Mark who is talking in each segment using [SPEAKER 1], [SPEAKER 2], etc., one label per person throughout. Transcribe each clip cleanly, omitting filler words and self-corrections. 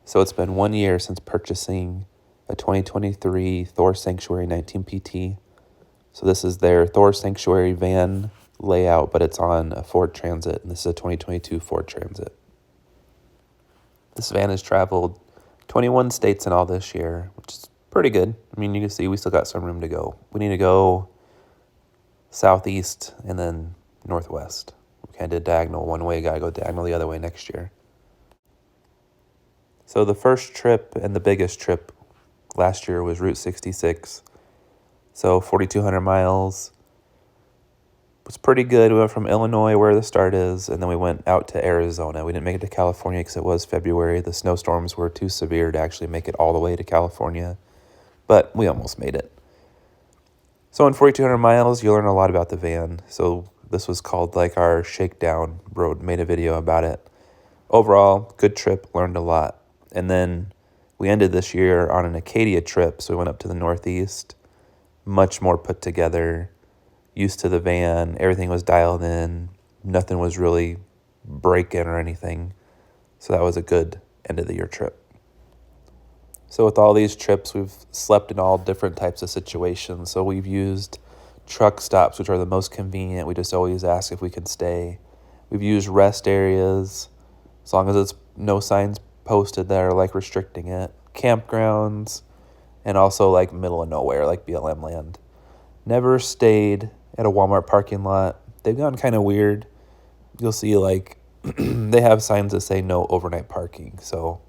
[SPEAKER 1] So it's been 1 year since purchasing a 2023 Thor Sanctuary 19 PT. So this is their Thor Sanctuary van layout, but it's on a Ford Transit, and this is a 2022 Ford Transit. This van has traveled 21 states in all this year, which is pretty good. I mean, you can see we still got some room to go. We need to go southeast and then northwest. We kind of did diagonal one way, got to go diagonal the other way next year. So the first trip and the biggest trip last year was Route 66. So 4,200 miles. It was pretty good. We went from Illinois, where the start is, and then we went out to Arizona. We didn't make it to California because it was February. The snowstorms were too severe to actually make it all the way to California, but we almost made it. So in 4,200 miles, you learn a lot about the van. So this was called like our shakedown road, made a video about it. Overall, good trip, learned a lot. And then we ended this year on an Acadia trip, so we went up to the Northeast, much more put together, used to the van, everything was dialed in, nothing was really breaking or anything. So that was a good end of the year trip. So with all these trips, we've slept in all different types of situations. So we've used truck stops, which are the most convenient. We just always ask if we can stay. We've used rest areas, as long as it's no signs posted that are like restricting it. Campgrounds, and also like middle of nowhere, like BLM land. Never stayed at a Walmart parking lot. They've gotten kind of weird. You'll see like they have signs that say no overnight parking, so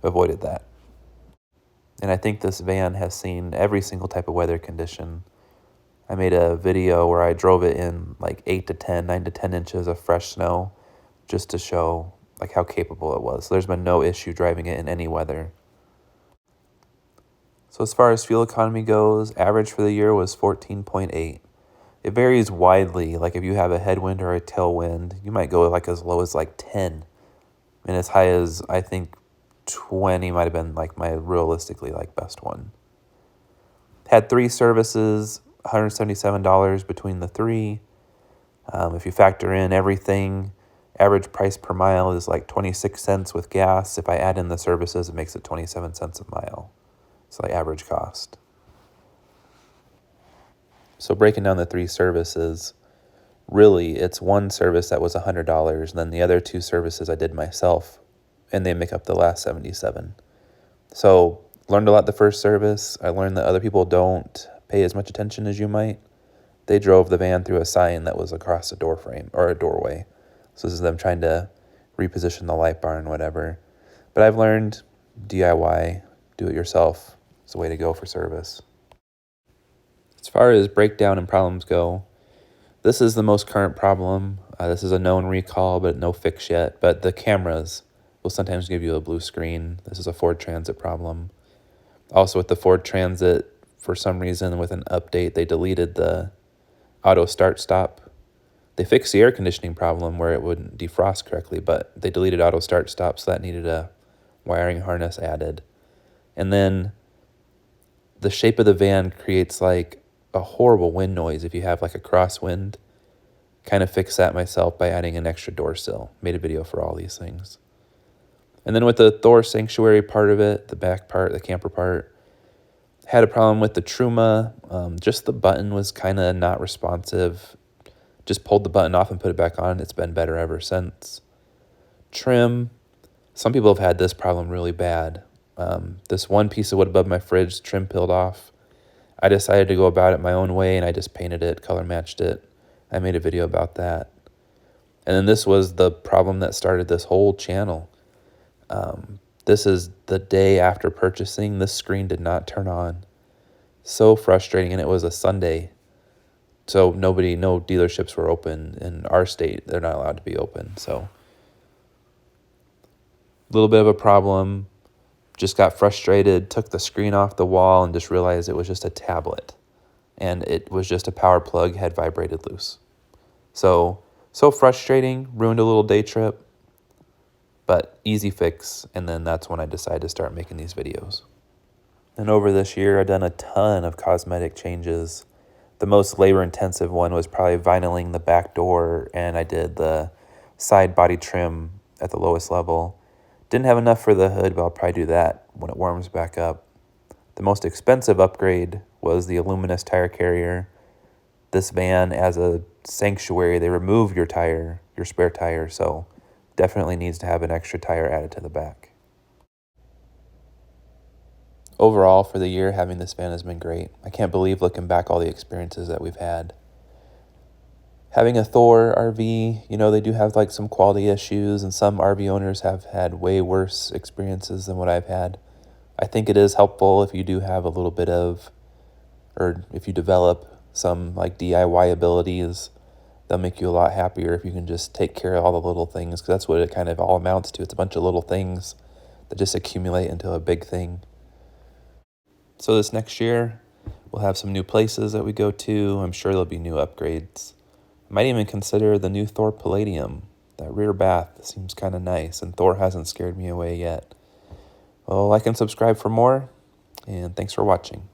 [SPEAKER 1] avoided that. And I think this van has seen every single type of weather condition. I made a video where I drove it in like 8 to 10, 9 to 10 inches of fresh snow just to show like how capable it was. So there's been no issue driving it in any weather. So as far as fuel economy goes, average for the year was 14.8. It varies widely. Like if you have a headwind or a tailwind, you might go like as low as like 10. And as high as I think 20 might have been like my realistically like best one. Had 3 services, $177 between the 3. If you factor in everything, average price per mile is like 26 cents with gas. If I add in the services, it makes it 27 cents a mile. It's like average cost. So breaking down the 3 services, really it's one service that was $100, and then the other 2 services I did myself, and they make up the last 77. So learned a lot the first service. I learned that other people don't pay as much attention as you might. They drove the van through a sign that was across a door frame or a doorway. So this is them trying to reposition the light bar and whatever. But I've learned DIY, do it yourself, is the way to go for service. As far as breakdown and problems go, this is the most current problem. This is a known recall, but no fix yet. But the cameras will sometimes give you a blue screen. This is a Ford Transit problem. Also with the Ford Transit, for some reason, with an update, they deleted the auto start-stop. They fixed the air conditioning problem where it wouldn't defrost correctly, but they deleted auto start-stop, so that needed a wiring harness added. And then the shape of the van creates like a horrible wind noise if you have like a crosswind. Kind of fixed that myself by adding an extra door sill. Made a video for all these things. And then with the Thor Sanctuary part of it, the back part, the camper part, had a problem with the Truma. Just the button was kind of not responsive. Just pulled the button off and put it back on. It's been better ever since. Trim. Some people have had this problem really bad. This one piece of wood above my fridge, trim peeled off. I decided to go about it my own way, and I just painted it, color matched it. I made a video about that. And then this was the problem that started this whole channel. This is the day after purchasing. This screen did not turn on. So frustrating, and it was a Sunday. So no dealerships were open in our state. They're not allowed to be open. So a little bit of a problem. Just got frustrated, took the screen off the wall, and just realized it was just a tablet. And it was just a power plug had vibrated loose. So frustrating, ruined a little day trip, but easy fix. And then that's when I decided to start making these videos. And over this year, I've done a ton of cosmetic changes. The most labor-intensive one was probably vinyling the back door, and I did the side body trim at the lowest level. Didn't have enough for the hood, but I'll probably do that when it warms back up. The most expensive upgrade was the aluminous tire carrier. This van, as a Sanctuary, they remove your tire, your spare tire, so definitely needs to have an extra tire added to the back. Overall, for the year, having this van has been great. I can't believe, looking back, all the experiences that we've had. Having a Thor RV, they do have like some quality issues, and some RV owners have had way worse experiences than what I've had. I think it is helpful if you do have a little bit of, or if you develop some like DIY abilities. They'll make you a lot happier if you can just take care of all the little things, because that's what it kind of all amounts to. It's a bunch of little things that just accumulate into a big thing. So this next year, we'll have some new places that we go to. I'm sure there'll be new upgrades. I might even consider the new Thor Palladium. That rear bath seems kind of nice, and Thor hasn't scared me away yet. Well, like and subscribe for more, and thanks for watching.